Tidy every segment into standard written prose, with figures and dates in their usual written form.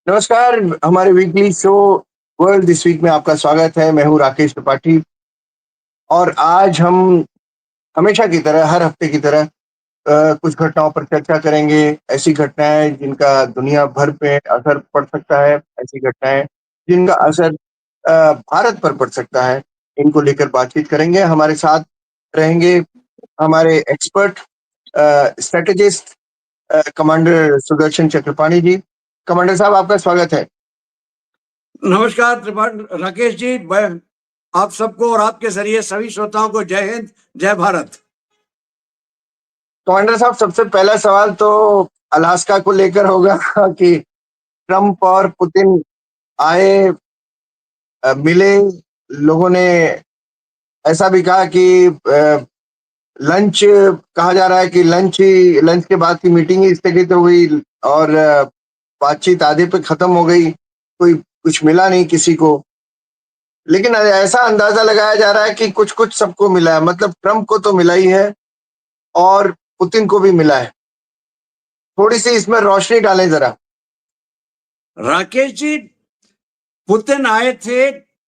नमस्कार। हमारे weekly show world this week में आपका स्वागत है। मैं हूँ राकेश त्रिपाठी और आज हम हमेशा की तरह हर हफ्ते की तरह कुछ घटनाओं पर चर्चा करेंगे। ऐसी घटनाएं जिनका दुनिया भर पे असर पड़ सकता है, ऐसी घटनाएं जिनका असर भारत पर पड़ सकता है, इनको लेकर बातचीत करेंगे। हमारे साथ रहेंगे हमारे expert strategist commander Sudarshan Chakrapani ji. Commander साहब, आपका स्वागत है। नमस्कार राकेश जी। मैं आप सबको और आपके जरिए सभी श्रोताओं को जय हिंद, जय भारत। कमांडर साहब, सबसे पहला सवाल तो अलास्का को लेकर होगा कि ट्रम्प और पुतिन आए, मिले। लोगों ने ऐसा भी कहा कि लंच, कहा जा रहा है कि लंच के बाद की मीटिंग ही स्थगित हो गई और बातचीत आधे पे खत्म हो गई। कोई कुछ मिला नहीं किसी को, लेकिन ऐसा अंदाजा लगाया जा रहा है कि कुछ कुछ सबको मिला है। मतलब ट्रम्प को तो मिला ही है और पुतिन को भी मिला है। थोड़ी सी इसमें रोशनी डालें जरा। राकेश जी, पुतिन आए थे।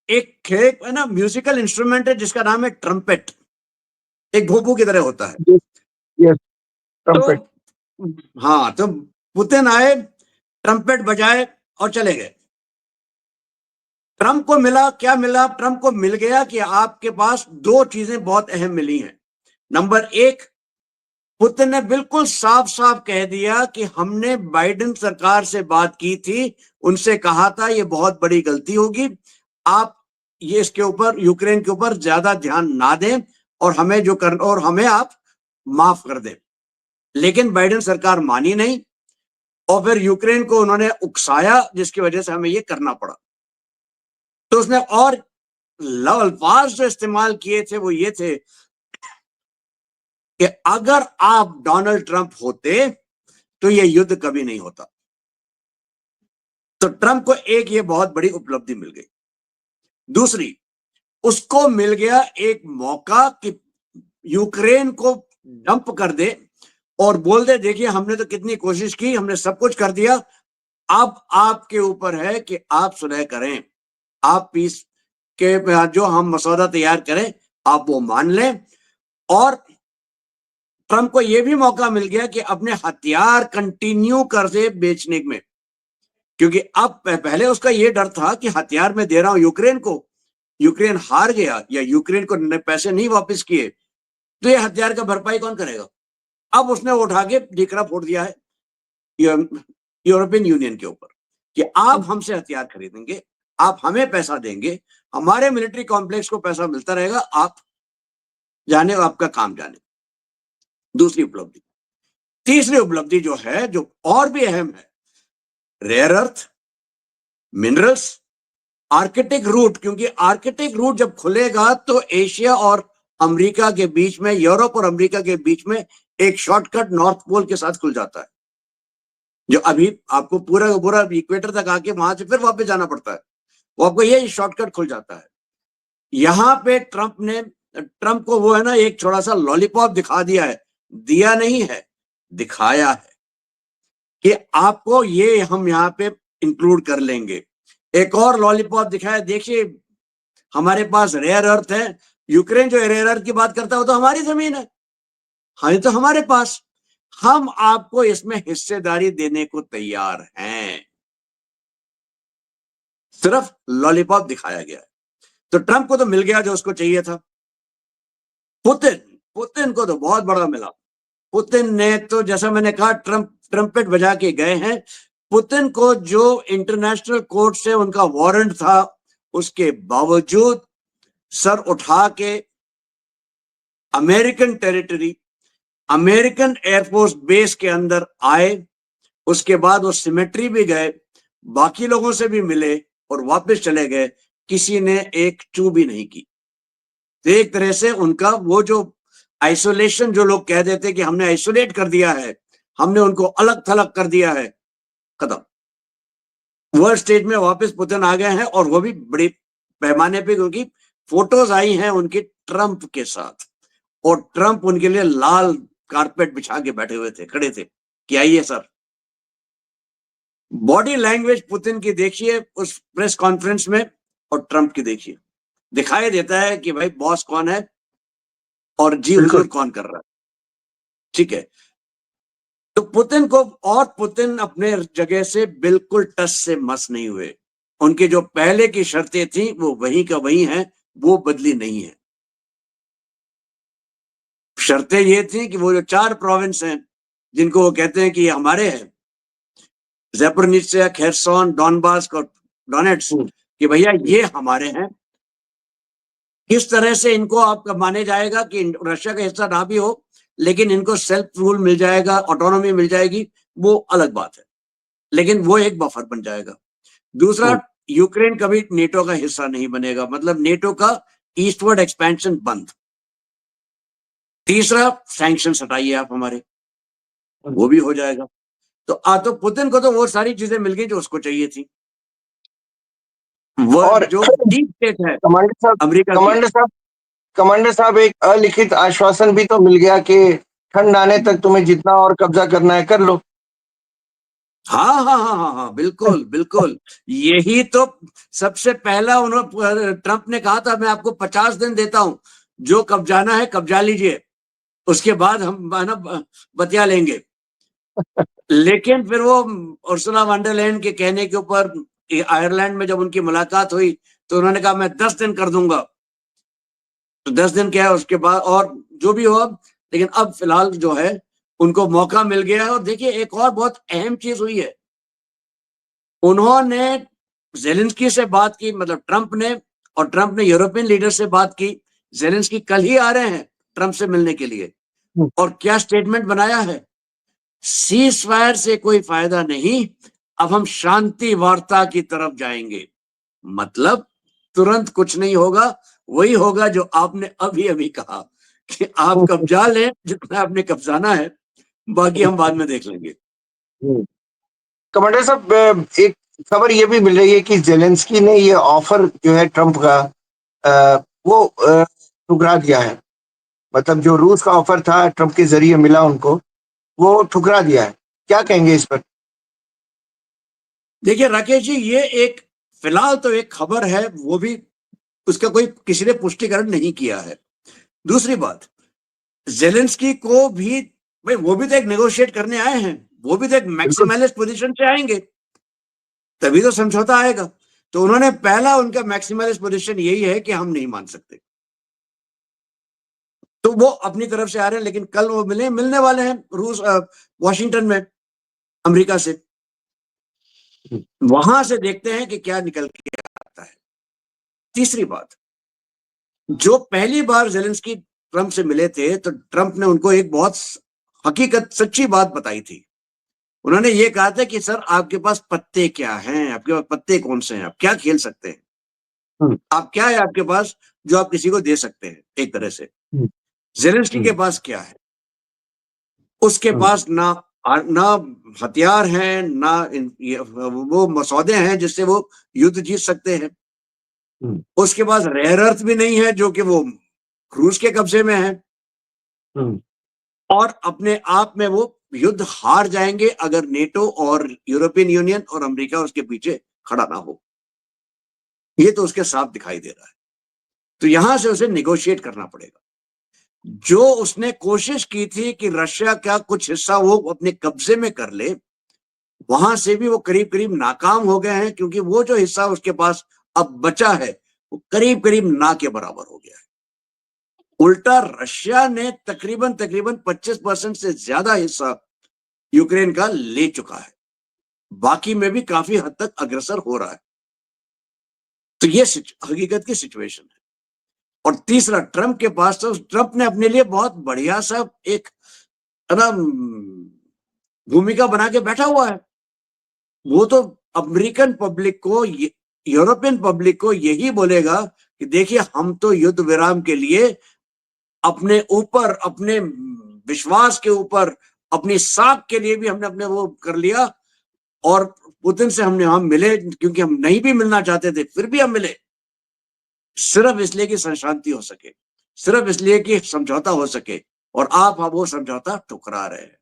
एक है ना, म्यूजिकल इंस्ट्रूमेंट है जिसका नाम है ट्रम्पेट। एक भोपू की तरह होता है। यस, तो ट्रम्पेट। हाँ, तो पुतिन आए, ट्रम्पेट बजाए और चले गए। ट्रम्प को मिला क्या? मिला, ट्रम्प को मिल गया कि आपके पास दो चीजें बहुत अहम मिली हैं। नंबर एक, पुतिन ने बिल्कुल साफ साफ कह दिया कि हमने बाइडेन सरकार से बात की थी, उनसे कहा था ये बहुत बड़ी गलती होगी, आप ये इसके ऊपर, यूक्रेन के ऊपर ज्यादा ध्यान ना दें और हमें जो कर और हमें आप माफ कर दें। लेकिन बाइडेन सरकार मानी नहीं और फिर यूक्रेन को उन्होंने उकसाया, जिसकी वजह से हमें ये करना पड़ा। तो उसने और अल्फाज जो इस्तेमाल किए थे वो ये थे कि अगर आप डोनाल्ड ट्रंप होते तो ये युद्ध कभी नहीं होता। तो ट्रंप को एक ये बहुत बड़ी उपलब्धि मिल गई। दूसरी, उसको मिल गया एक मौका कि यूक्रेन को डंप कर दे और बोल दे देखिए हमने तो कितनी कोशिश की, हमने सब कुछ कर दिया, अब आपके ऊपर है कि आप सुलह करें, आप पीस के जो हम मसौदा तैयार करें आप वो मान लें। और ट्रंप को यह भी मौका मिल गया कि अपने हथियार कंटिन्यू कर दे बेचने में, क्योंकि अब पहले उसका यह डर था कि हथियार मैं दे रहा हूं यूक्रेन को, यूक्रेन हार गया या यूक्रेन को पैसे नहीं वापस किए तो ये हथियार का भरपाई कौन करेगा। अब उसने उठा के ढिकरा फोड़ दिया है यूरोपियन यूनियन के ऊपर कि आप हमसे हथियार खरीदेंगे, आप हमें पैसा देंगे, हमारे मिलिट्री कॉम्प्लेक्स को पैसा मिलता रहेगा, आप जाने आपका काम जाने। दूसरी उपलब्धि। तीसरी उपलब्धि जो है, जो और भी अहम है, rare earth, minerals, Arctic route. क्योंकि आर्कटिक रूट जब खुलेगा तो एशिया और अमेरिका के बीच में, यूरोप और अमेरिका के बीच में एक शॉर्टकट नॉर्थ पोल के साथ खुल जाता है, जो अभी आपको पूरा पूरा इक्वेटर तक आके वहां से फिर वापस जाना पड़ता है, वो आपको ये शॉर्टकट खुल जाता है। यहां पे ट्रंप को वो है ना, एक थोड़ा सा लॉलीपॉप दिखा दिया है, दिया नहीं है, दिखाया है कि आपको ये हम यहाँ पे इंक्लूड कर लेंगे। एक और लॉलीपॉप दिखाया, देखिए हमारे पास रेयर अर्थ है। यूक्रेन जो रेयर अर्थ की बात करता है वो तो हमारी जमीन है, हाँ ये तो हमारे पास, हम आपको इसमें हिस्सेदारी देने को तैयार हैं। सिर्फ लॉलीपॉप दिखाया गया है। तो ट्रंप को तो मिल गया जो उसको चाहिए था। पुतिन पुतिन को तो बहुत बड़ा मिला। पुतिन ने तो, जैसा मैंने कहा, ट्रम्पेट बजा के गए हैं। पुतिन को जो इंटरनेशनल कोर्ट से उनका वारंट था, उसके बावजूद सर उठा के American territory, American air force base के अंदर आए। उसके बाद वो सिमेट्री भी गए, बाकी लोगों से भी मिले और वापस चले गए। किसी ने एक चू भी नहीं की। तो एक तरह से उनका वो जो आइसोलेशन, जो लोग कह देते कि हमने आइसोलेट कर दिया है, हमने उनको अलग थलग कर दिया है, खत्म। वर्ल्ड स्टेज में वापस पुतिन आ गए हैं और वो भी बड़े पैमाने पे, क्योंकि फोटोज आई हैं उनकी ट्रंप के साथ और ट्रंप उनके लिए लाल कारपेट बिछा के बैठे हुए थे, खड़े थे कि आइए सर। बॉडी लैंग्वेज पुतिन की देखिए उस प्रेस कॉन्फ्रेंस में और ट्रंप की देखिए, दिखाई देता है कि भाई बॉस कौन है और जी बिल्कुल। हुजूर कौन कर रहा है। ठीक है, तो पुतिन को, और पुतिन अपने जगह से बिल्कुल टस से मस नहीं हुए। उनकी जो पहले की शर्तें थी वो वही का वही हैं, वो बदली नहीं है। शर्तें ये थी कि वो जो 4 प्रोविंस हैं जिनको वो कहते हैं कि ये हमारे हैं, ज़ेपोरिज़्हिया, खेरसोन, डॉनबास और डोनेट्स्क, कि भैया ये हमारे हैं। किस तरह से इनको आपका माने जाएगा कि रशिया का हिस्सा ना भी हो, लेकिन इनको सेल्फ रूल मिल जाएगा, ऑटोनॉमी मिल जाएगी, वो अलग बात है, लेकिन वो एक बफर बन जाएगा। दूसरा, यूक्रेन कभी नेटो का हिस्सा नहीं बनेगा, मतलब नेटो का ईस्टवर्ड एक्सपेंशन बंद। तीसरा, सैंक्शन हटाइए आप हमारे, वो भी हो जाएगा। तो पुतिन को तो वो सारी चीजें मिल गई जो उसको चाहिए थी। वो और जो डीप स्टेट है कमांडर साहब अमेरिका की। कमांडर साहब कमांडर साहब, एक अलिखित आश्वासन भी तो मिल गया कि ठंड आने तक तुम्हें जितना और कब्जा करना है कर लो। हाँ हाँ हाँ हाँ हाँ, बिल्कुल बिल्कुल। यही तो सबसे पहला उन्होंने, ट्रंप ने कहा था मैं आपको 50 दिन देता हूं, जो कब्जाना है कब्जा लीजिए, उसके बाद हम ना बतिया लेंगे। लेकिन फिर वो उर्सुला वॉन डर लेयन के कहने के ऊपर आयरलैंड में जब उनकी मुलाकात हुई तो उन्होंने कहा मैं 10 दिन कर दूंगा। तो 10 दिन क्या है उसके बाद, और जो भी हो, लेकिन अब फिलहाल जो है उनको मौका मिल गया है। और देखिए एक और बहुत अहम चीज हुई है, उन्होंने जेलेंस्की से बात की, मतलब ट्रंप ने, और ट्रंप ने यूरोपियन लीडर से बात की। जेलेंस्की कल ही आ रहे हैं ट्रंप से मिलने के लिए, और क्या स्टेटमेंट बनाया है, सीज फायर से कोई फायदा नहीं, अब हम शांति वार्ता की तरफ जाएंगे। मतलब तुरंत कुछ नहीं होगा, वही होगा जो आपने अभी अभी कहा कि आप कब्जा लें जितना आपने कब्जाना है, बाकी हम बाद में देख लेंगे। कमांडर साहब, एक खबर ये भी मिल रही है कि जेलेंस्की ने ये ऑफर जो है ट्रंप का, वो ठुकरा दिया है। मतलब जो रूस का ऑफर था ट्रंप के जरिए मिला उनको, वो ठुकरा दिया है। क्या कहेंगे इस पर? देखिए राकेश जी, ये एक फिलहाल तो एक खबर है, वो भी उसका कोई किसी ने पुष्टिकरण नहीं किया है। दूसरी बात, जेलेंस्की को भी, भाई वो भी तो एक नेगोशिएट करने आए हैं, वो भी तो एक बिल्कुल। मैक्सिमलिस्ट पोजीशन से आएंगे, तभी तो समझौता आएगा। तो उन्होंने पहला, उनका मैक्सिमलिस्ट पोजीशन यही है कि हम नहीं मान सकते, तो वो अपनी तरफ से आ रहे हैं। लेकिन कल वो मिलने वाले हैं रूस, वॉशिंगटन में, अमेरिका से। वहां से देखते हैं कि क्या निकल के आता है। तीसरी बात, जो पहली बार जेलेंस्की ट्रंप से मिले थे तो ट्रंप ने उनको एक बहुत हकीकत, सच्ची बात बताई थी। उन्होंने ये कहा था कि सर आपके पास पत्ते क्या हैं, आपके पास पत्ते कौन से हैं, आप क्या खेल सकते हैं, आप क्या है आपके पास जो आप किसी को दे सकते हैं। एक तरह से जेलेंस्की के पास क्या है, उसके पास ना ना हथियार हैं, ना वो मसौदे हैं जिससे वो युद्ध जीत सकते हैं। उसके पास रेयर अर्थ भी नहीं है जो कि वो रूस के कब्जे में है, और अपने आप में वो युद्ध हार जाएंगे अगर नेटो और यूरोपियन यूनियन और अमेरिका उसके पीछे खड़ा ना हो। ये तो उसके साफ दिखाई दे रहा है। तो यहां से उसे निगोशिएट करना पड़ेगा। जो उसने कोशिश की थी कि रशिया का कुछ हिस्सा वो अपने कब्जे में कर ले, वहां से भी वो करीब करीब नाकाम हो गए हैं, क्योंकि वो जो हिस्सा उसके पास अब बचा है वो करीब करीब ना के बराबर हो गया है। उल्टा रशिया ने तकरीबन तकरीबन 25% से ज्यादा हिस्सा यूक्रेन का ले चुका है, बाकी में भी काफी हद तक अग्रसर हो रहा है। तो ये हकीकत की सिचुएशन है। और तीसरा, ट्रंप के पास, तो ट्रंप ने अपने लिए बहुत बढ़िया सा एक ना भूमिका बना के बैठा हुआ है। वो तो अमेरिकन पब्लिक को, यूरोपियन पब्लिक को यही बोलेगा कि देखिए हम तो युद्ध विराम के लिए अपने ऊपर, अपने विश्वास के ऊपर, अपनी साख के लिए भी हमने अपने वो कर लिया, और पुतिन से हम मिले, क्योंकि हम नहीं भी मिलना चाहते थे फिर भी हम मिले, सिर्फ इसलिए कि शांति हो सके, सिर्फ इसलिए कि समझौता हो सके, और आप वो समझौता ठुकरा रहे हैं।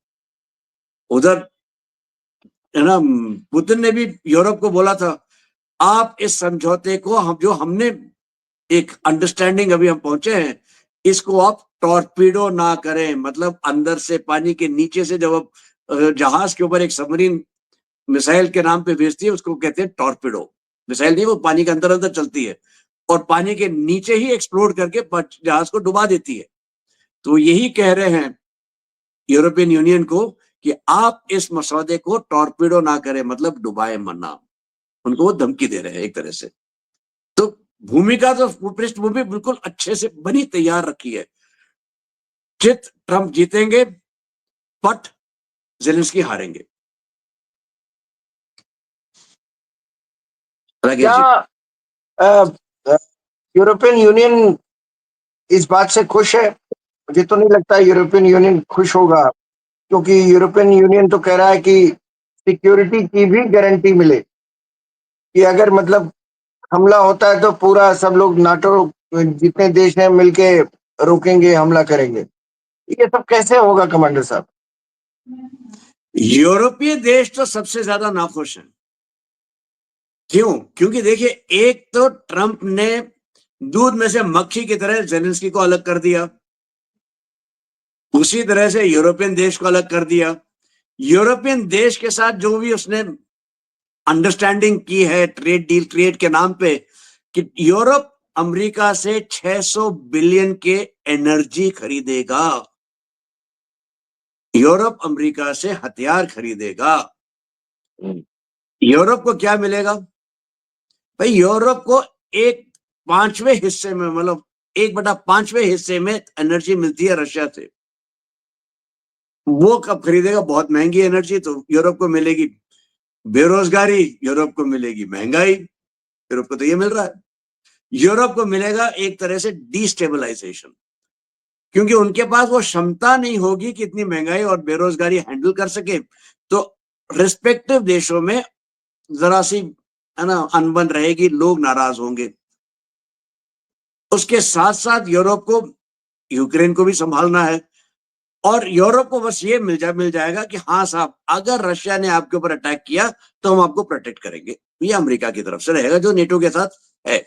उधर है ना, पुतिन ने भी यूरोप को बोला था, आप इस समझौते को जो हमने एक अंडरस्टैंडिंग अभी हम पहुंचे हैं, इसको आप टॉर्पीडो ना करें। मतलब अंदर से, पानी के नीचे से जब आप जहाज के ऊपर एक सबमरीन मिसाइल के नाम पे भेजती है, उसको कहते हैं टॉर्पीडो। मिसाइल नहीं, वो पानी के अंदर अंदर चलती है और पानी के नीचे ही एक्सप्लोड करके जहाज को डुबा देती है। तो यही कह रहे हैं यूरोपियन यूनियन को कि आप इस मसौदे को टॉर्पीडो ना करें, मतलब डुबाए मना। उनको वो धमकी दे रहे हैं एक तरह से। तो भूमिका तो पृष्ठभूमि बिल्कुल अच्छे से बनी तैयार रखी है। चित ट्रंप जीतेंगे, बट जेलेंस्की हारेंगे। राकेश क्या जी। यूरोपियन यूनियन इस बात से खुश है? मुझे तो नहीं लगता यूरोपियन यूनियन खुश होगा, क्योंकि यूरोपियन यूनियन तो कह रहा है कि सिक्योरिटी की भी गारंटी मिले, कि अगर मतलब हमला होता है तो पूरा सब लोग नाटो जितने देश हैं मिलके रोकेंगे, हमला करेंगे। ये सब कैसे होगा कमांडर साहब? यूरोपीय देश तो सबसे ज्यादा नाखुश हैं। क्यों? क्योंकि देखिए, एक तो ट्रंप ने दूध में से मक्खी की तरह जेलेंस्की को अलग कर दिया, उसी तरह से यूरोपियन देश को अलग कर दिया। यूरोपियन देश के साथ जो भी उसने अंडरस्टैंडिंग की है ट्रेड डील, ट्रेड के नाम पे, कि यूरोप अमेरिका से 600 बिलियन के एनर्जी खरीदेगा, यूरोप अमेरिका से हथियार खरीदेगा। यूरोप को क्या मिलेगा भाई? यूरोप को एक पांचवें हिस्से में, मतलब 1/5वें हिस्से में एनर्जी मिलती है रशिया से। वो कब खरीदेगा? बहुत महंगी एनर्जी तो यूरोप को मिलेगी। बेरोजगारी, यूरोप को मिलेगी महंगाई, यूरोप को तो ये मिल रहा है। यूरोप को मिलेगा एक तरह से डिस्टेबलाइजेशन, क्योंकि उनके पास वो क्षमता नहीं होगी कि इतनी महंगाई और बेरोजगारी हैंडल कर सके। तो रिस्पेक्टिव देशों में जरा सी, है ना, अनबन रहेगी, लोग नाराज होंगे। उसके साथ साथ यूरोप को यूक्रेन को भी संभालना है, और यूरोप को बस ये मिल जाएगा कि हाँ साहब, अगर रशिया ने आपके ऊपर अटैक किया तो हम आपको प्रोटेक्ट करेंगे। ये अमेरिका की तरफ से रहेगा, जो नेटो के साथ है।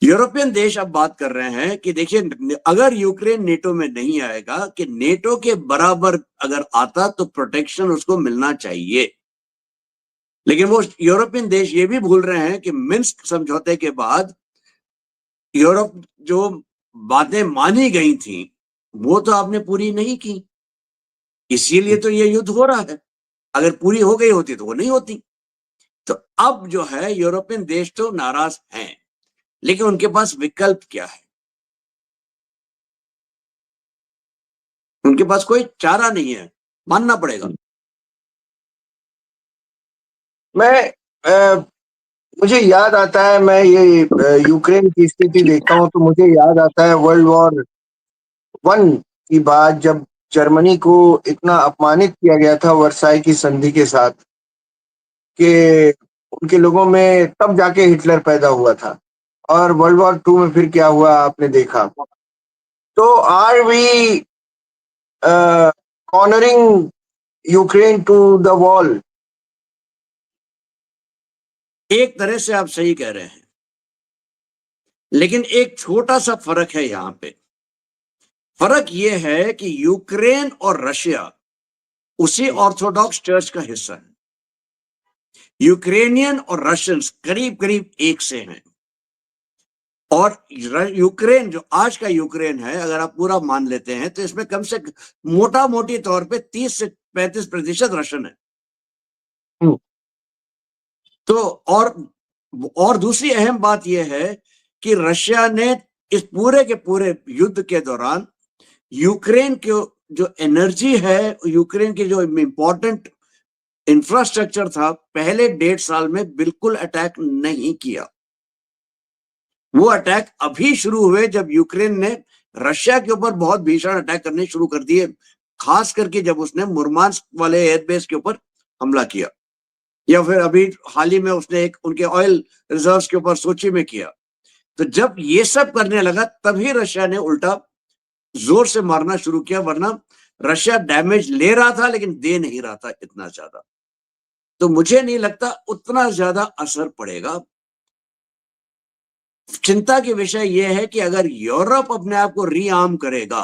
यूरोपियन देश अब बात कर रहे हैं कि देखिए, अगर यूक्रेन नेटो में नहीं आएगा, कि नेटो के बराबर अगर आता तो प्रोटेक्शन उसको मिलना चाहिए। लेकिन वो यूरोपियन देश ये भी भूल रहे हैं कि मिन्स्क समझौते के बाद यूरोप जो बातें मानी गई थी वो तो आपने पूरी नहीं की, इसीलिए तो ये युद्ध हो रहा है। अगर पूरी हो गई होती तो वो नहीं होती। तो अब जो है, यूरोपियन देश तो नाराज हैं, लेकिन उनके पास विकल्प क्या है? उनके पास कोई चारा नहीं है, मानना पड़ेगा। मैं मुझे याद आता है, मैं ये यूक्रेन की स्थिति देखता हूँ तो मुझे याद आता है वर्ल्ड वॉर 1 की बात, जब जर्मनी को इतना अपमानित किया गया था वर्साई की संधि के साथ, कि उनके लोगों में तब जाके हिटलर पैदा हुआ था। और वर्ल्ड वॉर 2 में फिर क्या हुआ आपने देखा। तो are we cornering Ukraine to the wall? एक तरह से आप सही कह रहे हैं, लेकिन एक छोटा सा फर्क है यहां पे। फर्क यह है कि यूक्रेन और रशिया उसी ऑर्थोडॉक्स चर्च का हिस्सा है। यूक्रेनियन और रशियंस करीब करीब एक से हैं। और यूक्रेन, जो आज का यूक्रेन है, अगर आप पूरा मान लेते हैं तो इसमें कम से मोटा मोटी तौर पे 30 से 35% रशियन है। हम्म, तो और दूसरी अहम बात यह है कि रशिया ने इस पूरे के पूरे युद्ध के दौरान यूक्रेन के जो एनर्जी है, यूक्रेन के जो इंपॉर्टेंट इंफ्रास्ट्रक्चर था, पहले 1.5 साल में बिल्कुल अटैक नहीं किया। वो अटैक अभी शुरू हुए जब यूक्रेन ने रशिया के ऊपर बहुत भीषण अटैक करने शुरू कर दिए, खास करके जब उसने मुर्मांस्क वाले एयरबेस के ऊपर हमला किया, या फिर अभी हाल ही में उसने एक उनके ऑयल रिजर्व्स के ऊपर सोची में किया। तो जब ये सब करने लगा तभी रशिया ने उल्टा जोर से मारना शुरू किया, वरना रशिया डैमेज ले रहा था लेकिन दे नहीं रहा था इतना ज्यादा। तो मुझे नहीं लगता उतना ज्यादा असर पड़ेगा। चिंता की विषय यह है कि अगर यूरोप अपने आप को रीआर्म करेगा,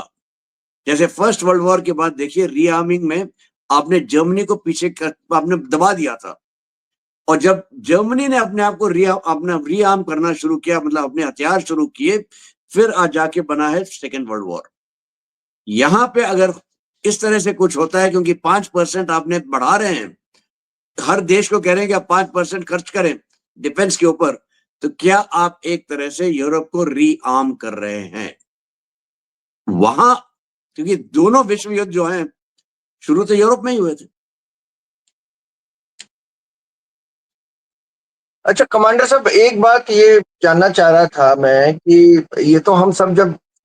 जैसे फर्स्ट वर्ल्ड वॉर के बाद देखिए रीआर्मिंग में आपने जर्मनी को पीछे आपने दबा दिया था, और जब जर्मनी ने अपने आप को अपना रीआर्म करना शुरू किया, मतलब अपने हथियार शुरू किए, फिर आज जाके बना है सेकेंड वर्ल्ड वॉर। यहां पे अगर इस तरह से कुछ होता है, क्योंकि 5% आपने बढ़ा रहे हैं, हर देश को कह रहे हैं कि आप 5% खर्च करें डिफेंस के ऊपर, तो क्या आप एक तरह से यूरोप को रीआर्म कर रहे हैं वहां? क्योंकि दोनों विश्व युद्ध जो हैं शुरू तो यूरोप में ही हुए थे। अच्छा कमांडर साहब, एक बात ये जानना चाह रहा था मैं कि ये तो हम सब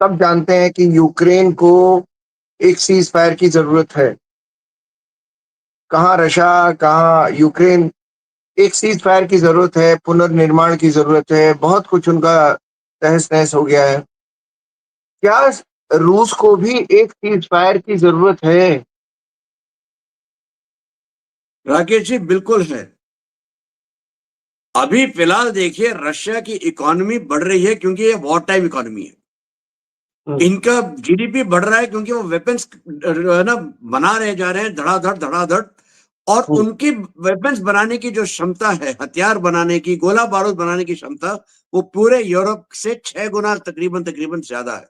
जानते हैं कि यूक्रेन को एक सीज फायर की जरूरत है। कहाँ रशिया, कहाँ यूक्रेन, एक सीज फायर की जरूरत है, पुनर्निर्माण की जरूरत है, बहुत कुछ उनका तहस नहस हो गया है। क्या रूस को भी एक सीज फायर की जरूरत है? राकेश जी बिल्कुल है। अभी फिलहाल देखिए रशिया की इकोनॉमी बढ़ रही है क्योंकि ये वॉर टाइम इकोनॉमी है। इनका जीडीपी बढ़ रहा है क्योंकि वो वेपन्स ना बना रहे जा रहे हैं धड़ाधड़ धड़ाधड़, और उनकी वेपन्स बनाने की जो क्षमता है, हथियार बनाने की, गोला बारूद बनाने की क्षमता, वो पूरे यूरोप से 6 गुना तकरीबन तकरीबन ज्यादा है।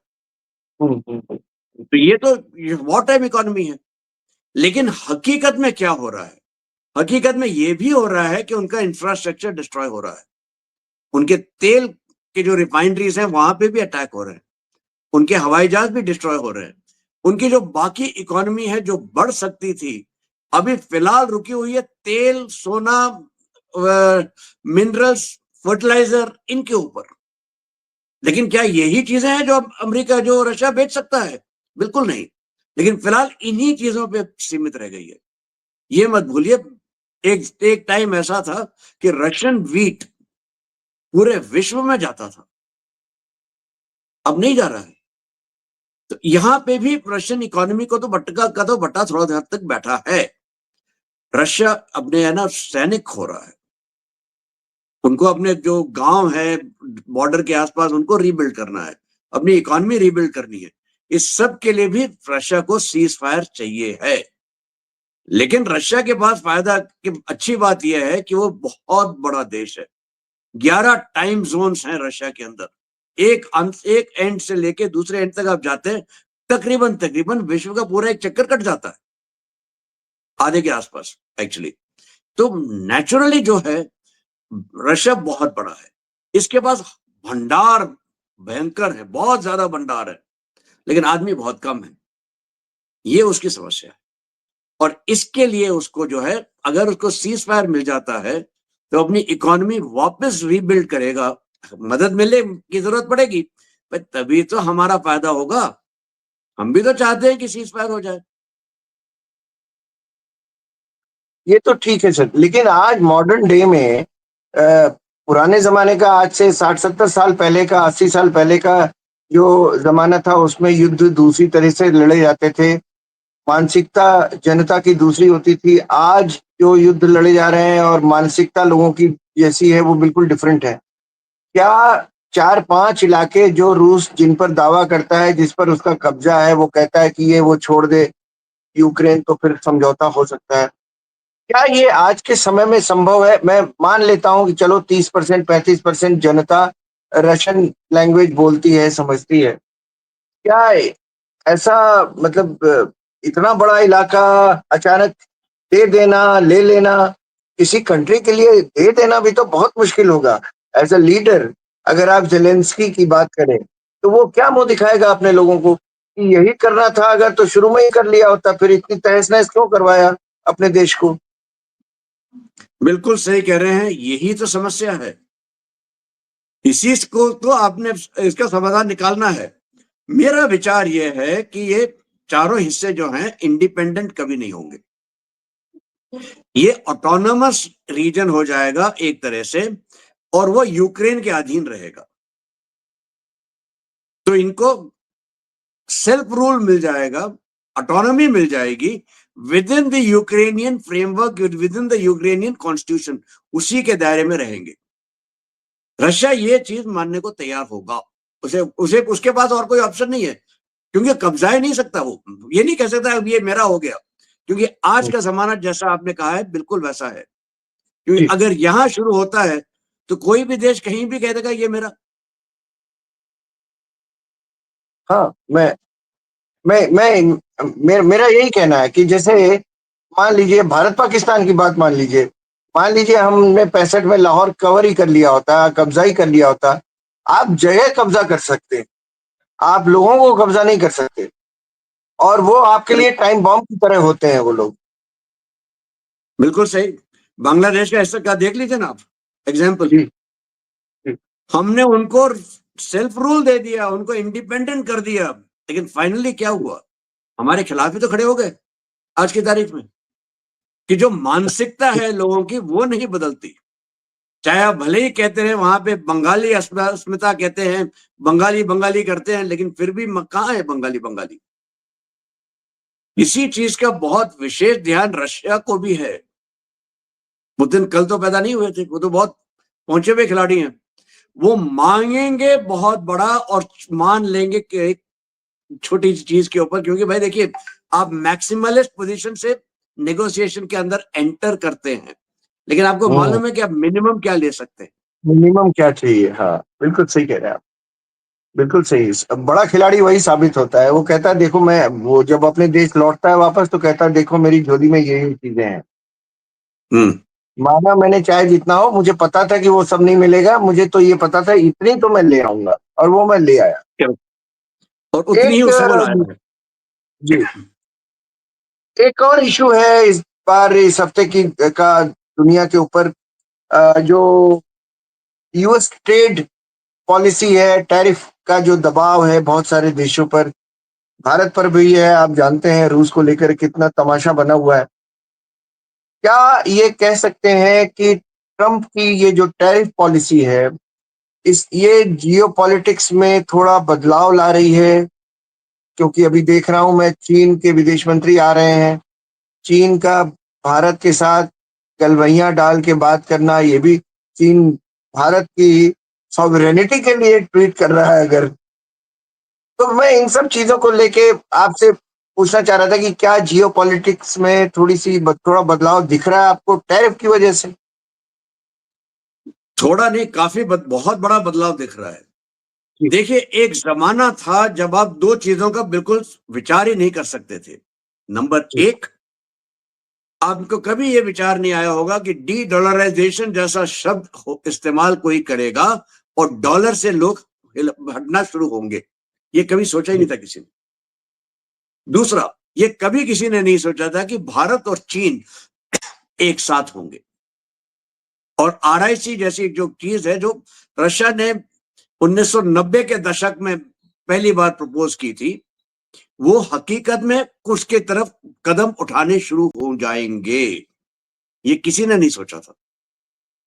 तो ये तो वॉर टाइम इकोनॉमी है। लेकिन हकीकत में क्या हो रहा है? हकीकत में ये भी हो रहा है कि उनका इंफ्रास्ट्रक्चर डिस्ट्रॉय हो रहा है। उनके तेल के जो रिफाइनरीज हैं वहां पे भी अटैक हो रहे हैं, उनके हवाई जहाज भी डिस्ट्रॉय हो रहे हैं। उनकी जो बाकी इकोनॉमी है जो बढ़ सकती थी, अभी फिलहाल रुकी हुई है तेल, सोना, मिनरल्स, फर्टिलाइजर, इनके ऊपर। लेकिन क्या यही चीजें हैं जो अमेरिका, जो रशिया बेच सकता है? बिल्कुल नहीं। लेकिन फिलहाल इन्हीं चीजों पे सीमित रह गई है। ये मत भूलिए, एक टाइम ऐसा था कि रशियन वीट पूरे विश्व में जाता था, अब नहीं जा रहा है। तो यहां पे भी रशियन इकोनॉमी को तो बट्टा का तो बट्टा थोड़ा हद तक बैठा है। रशिया अपने है ना सैनिक खो रहा है, उनको अपने जो गांव है बॉर्डर के आसपास उनको रीबिल्ड करना है, अपनी इकोनॉमी रीबिल्ड करनी है। इस सब के लिए भी रशिया को सीज फायर चाहिए है। लेकिन रशिया के पास फायदा की अच्छी बात यह है कि वो बहुत बड़ा देश है। 11 टाइम जोन्स हैं रशिया के अंदर। एक एंड से लेके दूसरे एंड तक आप जाते हैं, तकरीबन तकरीबन विश्व का पूरा एक चक्कर कट जाता है, आधे के आसपास एक्चुअली। तो नेचुरली जो है रशिया बहुत बड़ा है, इसके पास भंडार भयंकर है, बहुत ज्यादा भंडार है, लेकिन आदमी बहुत कम है। ये उसकी समस्या है। और इसके लिए उसको जो है, अगर उसको सीज फायर मिल जाता है तो अपनी इकोनॉमी वापस रीबिल्ड करेगा। मदद मिलने की जरूरत पड़ेगी, पर तभी तो हमारा फायदा होगा। हम भी तो चाहते हैं कि सीज फायर हो जाए। ये तो ठीक है सर, लेकिन आज मॉडर्न डे में पुराने जमाने का, आज से 60-70 साल पहले का, 80 साल पहले का जो जमाना था, उसमें युद्ध दूसरी तरह से लड़े जाते थे, मानसिकता जनता की दूसरी होती थी। आज जो युद्ध लड़े जा रहे हैं और मानसिकता लोगों की जैसी है, वो बिल्कुल डिफरेंट है। क्या 4-5 इलाके जो रूस जिन पर दावा करता है, जिस पर उसका कब्जा है, वो कहता है कि ये वो छोड़ दे यूक्रेन, तो फिर समझौता हो सकता है? क्या ये आज के समय में संभव है? मैं मान लेता हूं कि चलो 30%, 35% जनता रशियन लैंग्वेज बोलती है, समझती है। क्या ऐसा, मतलब इतना बड़ा इलाका अचानक दे देना, ले लेना, किसी कंट्री के लिए दे देना भी तो बहुत मुश्किल होगा। एज अ लीडर, अगर आप जेलेंस्की की बात करें, तो वो क्या मुंह दिखाएगा अपने लोगों को कि यही करना था, अगर तो शुरू में ही कर लिया होता, फिर इतनी तहस नहस क्यों करवाया अपने देश को? बिल्कुल सही कह रहे हैं, यही तो समस्या है। इसी को तो आपने इसका समाधान निकालना है। मेरा विचार यह है कि ये चारों हिस्से जो हैं इंडिपेंडेंट कभी नहीं होंगे, ये ऑटोनोमस रीजन हो जाएगा एक तरह से, और वो यूक्रेन के अधीन रहेगा। तो इनको सेल्फ रूल मिल जाएगा, ऑटोनॉमी मिल जाएगी, with in the Ukrainian framework, with in the Ukrainian constitution, उसी के दायरे में रहेंगे। रशिया ये चीज मानने को तैयार होगा, उसे उसे उसके पास और कोई ऑप्शन नहीं है, क्योंकि कब्जा ही नहीं सकता वो, ये नहीं कह सकता ये मेरा हो गया, क्योंकि आज का जमाना जैसा आपने कहा है बिल्कुल वैसा है। क्योंकि जी। अगर यहां शुरू होता है तो कोई भी देश कहीं भी कह देगा ये मेरा। हाँ, मेरा यही कहना है कि जैसे मान लीजिए भारत पाकिस्तान की बात मान लीजिए हमने 65 में लाहौर कवर ही कर लिया होता, कब्जा ही कर लिया होता। आप जगह कब्जा कर सकते हैं, आप लोगों को कब्जा नहीं कर सकते, और वो आपके लिए टाइम बॉम्ब की तरह होते हैं वो लोग। बिल्कुल सही। बांग्लादेश का ऐसा क्या देख लीजिए ना आप, एग्जाम्पल। जी। जी। हमने उनको सेल्फ रूल दे दिया, उनको इंडिपेंडेंट कर दिया, लेकिन फाइनली क्या हुआ, हमारे खिलाफ ही तो खड़े हो गए आज की तारीख में। कि जो मानसिकता है लोगों की वो नहीं बदलती, चाहे आप भले ही कहते हैं वहां पे बंगाली अस्मिता कहते हैं, बंगाली बंगाली करते हैं, लेकिन फिर भी कहां है बंगाली बंगाली। इसी चीज का बहुत विशेष ध्यान रशिया को भी है। पुतिन कल तो पैदा नहीं हुए थे, वो तो बहुत पहुंचे हुए खिलाड़ी हैं। वो मांगेंगे बहुत बड़ा और मान लेंगे कि एक छोटी चीज के ऊपर, क्योंकि भाई देखिए आप मैक्सिमलिस्ट पोजीशन से नेगोशिएशन के अंदर एंटर करते हैं, लेकिन आपको मालूम है कि आप मिनिमम क्या ले सकते हैं। मिनिमम क्या चाहिए? हाँ, बिल्कुल सही कह रहे हैं आप, बिल्कुल सही। बड़ा खिलाड़ी वही साबित होता है, वो कहता है देखो, मैं वो जब अपने देश लौटता है वापस तो कहता है देखो मेरी झोली में ये चीजें हैं। हम्म। माना मैंने चाहे जितना हो, मुझे पता था कि वो सब नहीं मिलेगा, मुझे तो ये पता था इतनी तो मैं ले आऊंगा, और वो मैं ले आया। और उतनी ही एक उससे वो लाया है। जी, एक और इशू है इस बार, इस हफ्ते की का दुनिया के ऊपर, जो यूएस ट्रेड पॉलिसी है, टैरिफ का जो दबाव है बहुत सारे देशों पर, भारत पर भी है। आप जानते हैं रूस को लेकर कितना तमाशा बना हुआ है। क्या ये कह सकते हैं कि ट्रंप की ये जो टैरिफ पॉलिसी है, इस ये जियोपॉलिटिक्स में थोड़ा बदलाव ला रही है? क्योंकि अभी देख रहा हूं मैं, चीन के विदेश मंत्री आ रहे हैं, चीन का भारत के साथ गलवैयां डाल के बात करना, ये भी चीन भारत की सॉवरेनिटी के लिए ट्वीट कर रहा है अगर। तो मैं इन सब चीजों को लेके आपसे पूछना चाह रहा था कि क्या जियोपॉलिटिक्स में थोड़ा बदलाव दिख रहा है आपको टैरिफ की वजह से? थोड़ा नहीं, काफी बहुत बड़ा बदलाव दिख रहा है। जी। देखिए एक जमाना था जब आप दो चीजों का बिल्कुल विचार ही नहीं कर सकते थे। नंबर जी। एक, आपको कभी ये विचार नहीं आया होगा कि डी डॉलराइजेशन जैसा शब्द इस्तेमाल कोई करेगा और डॉलर से लोग हटना शुरू होंगे, ये कभी सोचा ही नहीं था किसी ने। दूसरा, ये कभी किसी ने नहीं सोचा था कि भारत और चीन एक साथ होंगे। और आरआईसी जैसी जो चीज है, जो रशिया ने 1990 के दशक में पहली बार प्रपोज की थी, वो हकीकत में उसके तरफ कदम उठाने शुरू हो जाएंगे। ये किसी ने नहीं सोचा था।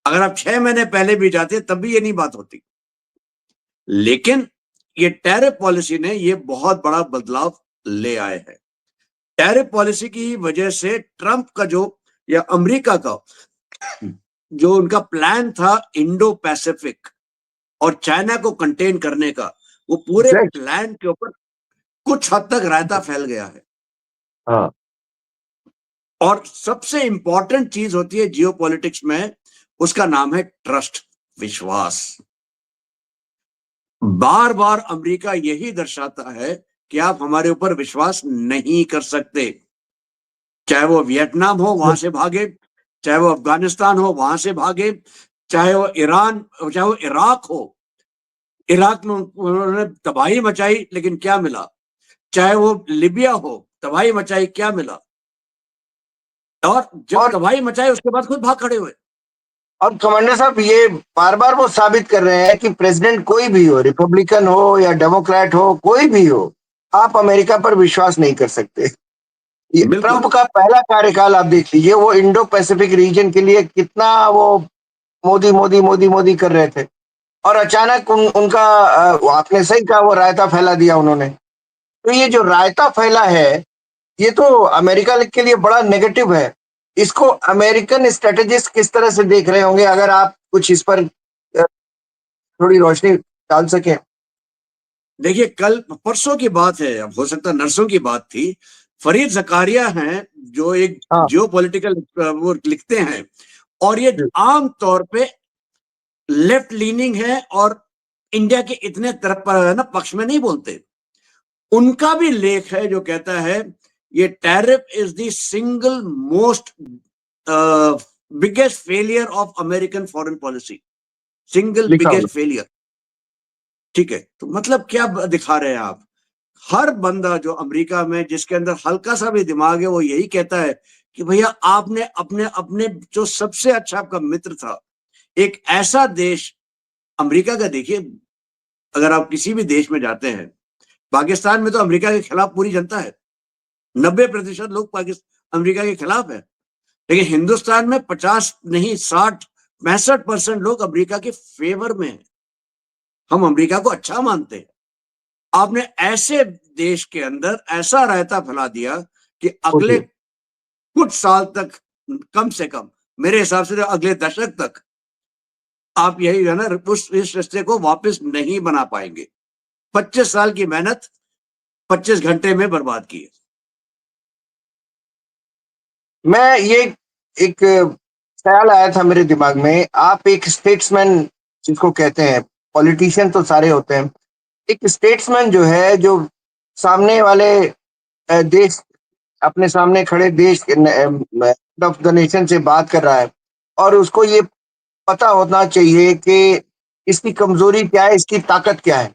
अगर आप 6 महीने पहले भी जाते तब भी ये नहीं बात होती। लेकिन ये टैरिफ पॉलिसी ने ये बहुत बड़ा बदलाव ले आए हैं। टैरिफ पॉलिसी की वजह से ट्रंप का जो, या अमेरिका का जो उनका प्लान था इंडो पैसिफिक और चाइना को कंटेन करने का, वो पूरे एग्जैक्ट। प्लान के ऊपर कुछ हद तक रायता फैल गया है। हाँ। और सबसे इंपॉर्टेंट चीज होती है जियोपॉलिटिक्स में, उसका नाम है ट्रस्ट, विश्वास। बार बार अमेरिका यही दर्शाता है कि आप हमारे ऊपर विश्वास नहीं कर सकते। चाहे वो वियतनाम हो वहां से भागे, चाहे वो अफगानिस्तान हो वहां से भागे, चाहे वो ईरान, चाहे वो इराक हो, इराक में उन्होंने तबाही मचाई लेकिन क्या मिला, चाहे वो लिबिया हो, तबाही मचाई, क्या मिला, और जब और तबाही मचाई उसके बाद खुद भाग खड़े हुए। कमांडर साहब, ये बार बार वो साबित कर रहे हैं कि प्रेसिडेंट कोई भी हो, रिपब्लिकन हो या डेमोक्रेट हो, कोई भी हो, आप अमेरिका पर विश्वास नहीं कर सकते। ये ट्रंप बिल्कुल। का पहला कार्यकाल आप देख लीजिए, वो इंडो पैसिफिक रीजन के लिए कितना वो मोदी मोदी मोदी मोदी कर रहे थे, और अचानक उनका वो आपने सही कहा, वो रायता फैला दिया उन्होंने। तो ये जो रायता फैला है, ये तो अमेरिका के लिए बड़ा नेगेटिव है। इसको अमेरिकन स्ट्रेटेजिस्ट किस तरह से देख रहे होंगे, अगर आप कुछ इस पर थोड़ी रोशनी डाल सकें। देखिए, कल परसों की बात है, अब हो सकता नरसों की बात थी। फरीद जकारिया हैं जो एक हाँ जियो पॉलिटिकल वो लिखते हैं, और ये जी, आम तौर पे लेफ्ट लीनिंग है और इंडिया के इतने तरफ पर है ना पक्ष में नहीं बोलते। उनका भी लेख है जो कहता है ये tariff is the single most biggest failure of American foreign policy, single लिखा होगा। Biggest failure. ठीक है, तो मतलब क्या दिखा रहे हैं आप? हर बंदा जो अमेरिका में जिसके अंदर हल्का सा भी दिमाग है वो यही कहता है कि भैया आपने अपने अपने जो सबसे अच्छा आपका मित्र था, एक ऐसा देश अमेरिका का देखिए, अगर आप किसी भी देश में जाते हैं, पाकिस्तान में तो अमेरिका के खिलाफ पूरी जनता है, 90% लोग पाकिस्तान अमेरिका के खिलाफ है। लेकिन हिंदुस्तान में 50 नहीं 60-65% लोग अमेरिका के फेवर में है। हम अमेरिका को अच्छा मानते हैं। आपने ऐसे देश के अंदर ऐसा रायता फैला दिया कि अगले ओके। कुछ साल तक, कम से कम मेरे हिसाब से तो अगले दशक तक आप यही है ना उस इस रिश्ते को वापस नहीं बना पाएंगे। 25 साल की मेहनत 25 घंटे में बर्बाद की है। मैं ये एक ख्याल आया था मेरे दिमाग में, आप एक स्टेट्समैन जिसको कहते हैं, पॉलिटिशियन तो सारे होते हैं, एक स्टेट्समैन जो है, जो सामने वाले देश, अपने सामने खड़े देश ऑफ द नेशन से बात कर रहा है, और उसको ये पता होना चाहिए कि इसकी कमजोरी क्या है, इसकी ताकत क्या है।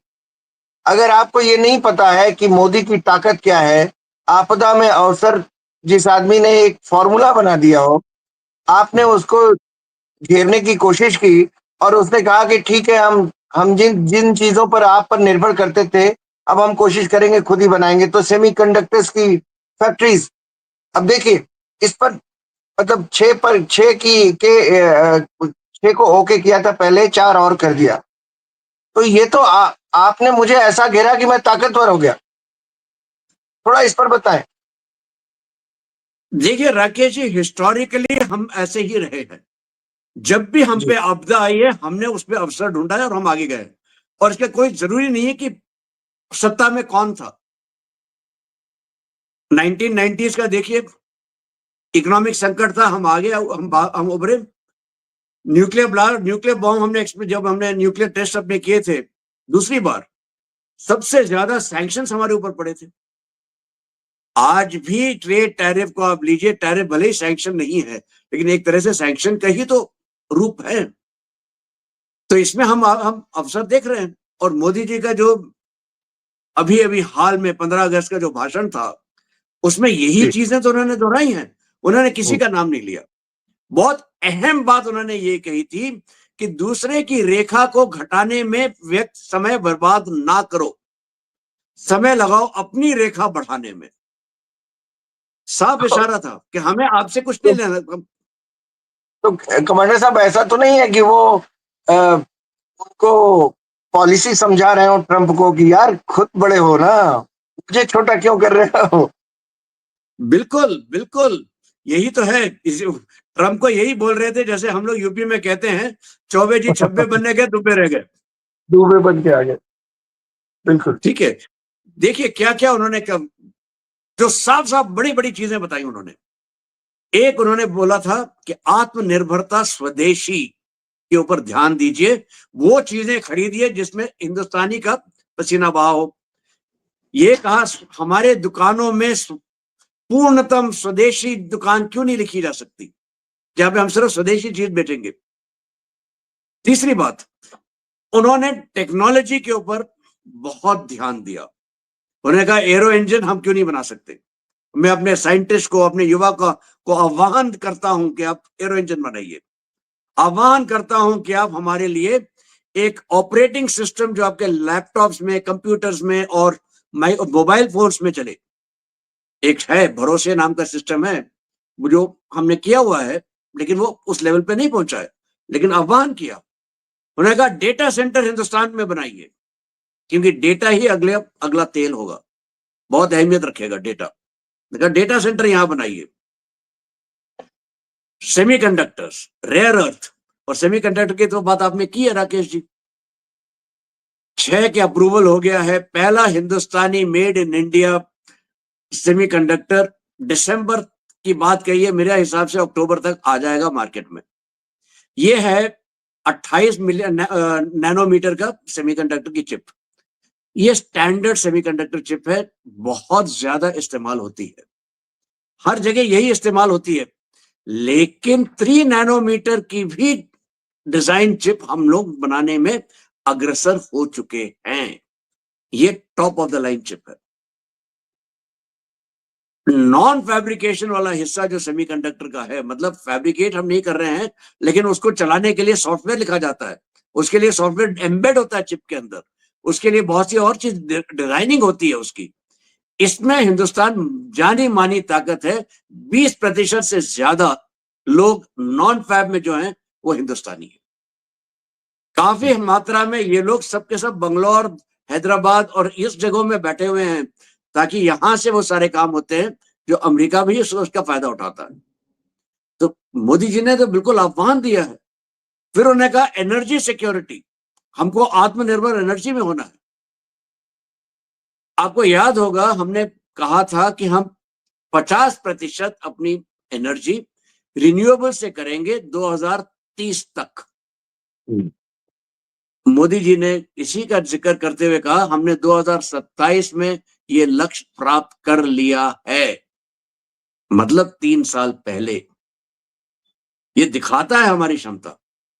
अगर आपको ये नहीं पता है कि मोदी की ताकत क्या है, आपदा में अवसर, जिस आदमी ने एक फॉर्मूला बना दिया हो, आपने उसको घेरने की कोशिश की, और उसने कहा कि ठीक है, हम जिन जिन चीजों पर आप पर निर्भर करते थे, अब हम कोशिश करेंगे खुद ही बनाएंगे, तो सेमीकंडक्टर्स की फैक्ट्रीज। अब देखिए, इस पर मतलब छह की के 6 को ओके किया था पहले, 4 और कर दिया। तो ये तो आपने मुझे ऐसा घेरा कि मैं ताकतवर हो गया। थोड़ा इस पर बताएं। देखिए राकेश जी, हिस्टोरिकली हम ऐसे ही रहे हैं। जब भी हम जी। पे आपदा आई है हमने उस पर अवसर ढूंढा है और हम आगे गए। और इसका कोई जरूरी नहीं है कि सत्ता में कौन था। 1990s का देखिए, इकोनॉमिक संकट था, हम आगे हम उभरे। न्यूक्लियर बॉम्ब जब हमने न्यूक्लियर टेस्ट अपने किए थे दूसरी बार, सबसे ज्यादा सैंक्शंस हमारे ऊपर पड़े थे। आज भी ट्रेड टैरिफ को आप लीजिए, टैरिफ भले ही सैंक्शन नहीं है लेकिन एक तरह से सैंक्शन का ही तो रूप है। तो इसमें हम अवसर देख रहे हैं। और मोदी जी का जो अभी अभी हाल में 15 अगस्त का जो भाषण था, उसमें यही जी। चीजें तो उन्होंने दोहराई हैं। उन्होंने किसी का नाम नहीं लिया। बहुत अहम बात उन्होंने ये कही थी कि दूसरे की रेखा को घटाने में व्यक्त समय बर्बाद ना करो, समय लगाओ अपनी रेखा बढ़ाने में। साफ तो, इशारा था कि हमें आपसे कुछ नहीं लेना। तो कमांडर साहब, ऐसा तो नहीं है कि वो उनको पॉलिसी समझा रहे हो ट्रंप को कि यार खुद बड़े हो ना, मुझे छोटा क्यों कर रहे हो। बिल्कुल बिल्कुल, यही तो है। ट्रंप को यही बोल रहे थे जैसे हम लोग यूपी में कहते हैं, चौबे जी छब्बे बनने गए दुबे रह गए। डूबे बन के आ गए। बिल्कुल। ठीक है, देखिए क्या क्या उन्होंने जो साफ साफ बड़ी बड़ी चीजें बताई उन्होंने। एक उन्होंने बोला था कि आत्मनिर्भरता स्वदेशी के ऊपर ध्यान दीजिए, वो चीजें खरीदिए जिसमें हिंदुस्तानी का पसीना बहा हो। ये कहा हमारे दुकानों में पूर्णतम स्वदेशी दुकान क्यों नहीं लिखी जा सकती, जहां पे हम सिर्फ स्वदेशी चीज बेचेंगे। तीसरी बात, उन्होंने टेक्नोलॉजी के ऊपर बहुत ध्यान दिया। उन्होंने कहा एरो इंजन हम क्यों नहीं बना सकते। मैं अपने साइंटिस्ट को, अपने युवा को आह्वान करता हूं कि आप एरो इंजन बनाइए। आह्वान करता हूं कि आप हमारे लिए एक ऑपरेटिंग सिस्टम जो आपके लैपटॉप्स में, कंप्यूटर्स में और मोबाइल फोन्स में चले। एक है भरोसे नाम का सिस्टम है, वो जो हमने किया हुआ है, लेकिन वो उस लेवल पे नहीं पहुंचा है। लेकिन आह्वान किया, उन्होंने कहा डेटा सेंटर हिंदुस्तान में बनाइए, क्योंकि डेटा ही अगला तेल होगा, बहुत अहमियत रखेगा डेटा। डेटा सेंटर यहां बनाइए, सेमीकंडक्टर्स, रेयर अर्थ और सेमीकंडक्टर की तो बात आपने की है राकेश जी। 6 के अप्रूवल हो गया है, पहला हिंदुस्तानी मेड इन इंडिया सेमीकंडक्टर दिसंबर की बात कही है, मेरे हिसाब से अक्टूबर तक आ जाएगा मार्केट में। ये है 28 मिलियन नैनोमीटर का सेमीकंडक्टर की चिप। ये स्टैंडर्ड सेमीकंडक्टर चिप है, बहुत ज्यादा इस्तेमाल होती है, हर जगह यही इस्तेमाल होती है। लेकिन 3 नैनोमीटर की भी डिजाइन चिप हम लोग बनाने में अग्रसर हो चुके हैं। ये top of the line chip है। नॉन फैब्रिकेशन वाला हिस्सा जो सेमीकंडक्टर का है, मतलब फैब्रिकेट हम नहीं कर रहे हैं, लेकिन उसको चलाने के लिए सॉफ्टवेयर लिखा जाता है, उसके लिए सॉफ्टवेयर एम्बेड होता है चिप के अंदर, उसके लिए बहुत सी और चीज डिजाइनिंग होती है उसकी। इसमें हिंदुस्तान जानी मानी ताकत है। 20% से ज्यादा लोग नॉन फैब में जो हैं वो हिंदुस्तानी है। काफी मात्रा में ये लोग सबके सब बंगलौर, हैदराबाद और इस जगहों में बैठे हुए हैं, ताकि यहां से वो सारे काम होते हैं जो अमेरिका भी उसका फायदा उठाता है। तो मोदी जी ने तो बिल्कुल आह्वान दिया है। फिर उन्होंने कहा एनर्जी सिक्योरिटी, हमको आत्मनिर्भर एनर्जी में होना है। आपको याद होगा हमने कहा था कि हम 50% अपनी एनर्जी रिन्यूएबल से करेंगे 2030 तक। मोदी जी ने इसी का जिक्र करते हुए कहा हमने 2027 में ये लक्ष्य प्राप्त कर लिया है, मतलब 3 साल पहले। ये दिखाता है हमारी क्षमता,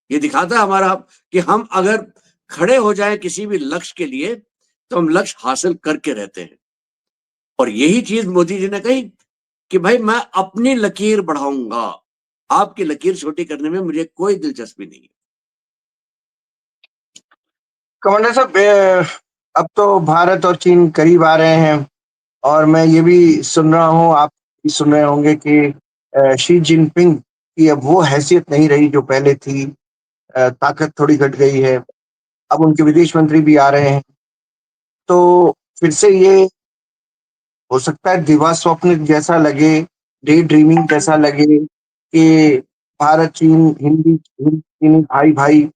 ये दिखाता है हमारा कि हम अगर खड़े हो जाएं किसी भी लक्ष्य के लिए तो हम लक्ष्य हासिल करके रहते हैं। और यही चीज मोदी जी ने कही कि भाई मैं अपनी लकीर बढ़ाऊंगा, आपकी लकीर छोटी करने में मुझे कोई दिलचस्पी नहीं है। कमांडर साहब, अब तो भारत और चीन करीब आ रहे हैं, और मैं ये भी सुन रहा हूँ, आप भी सुन रहे होंगे कि शी जिनपिंग की अब वो हैसियत नहीं रही जो पहले थी। ताकत थोड़ी घट गई है, अब उनके विदेश मंत्री भी आ रहे हैं। तो फिर से ये हो सकता है दिवा स्वप्न जैसा लगे, डे ड्रीमिंग जैसा लगे कि भारत चीन चीनी भाई भाई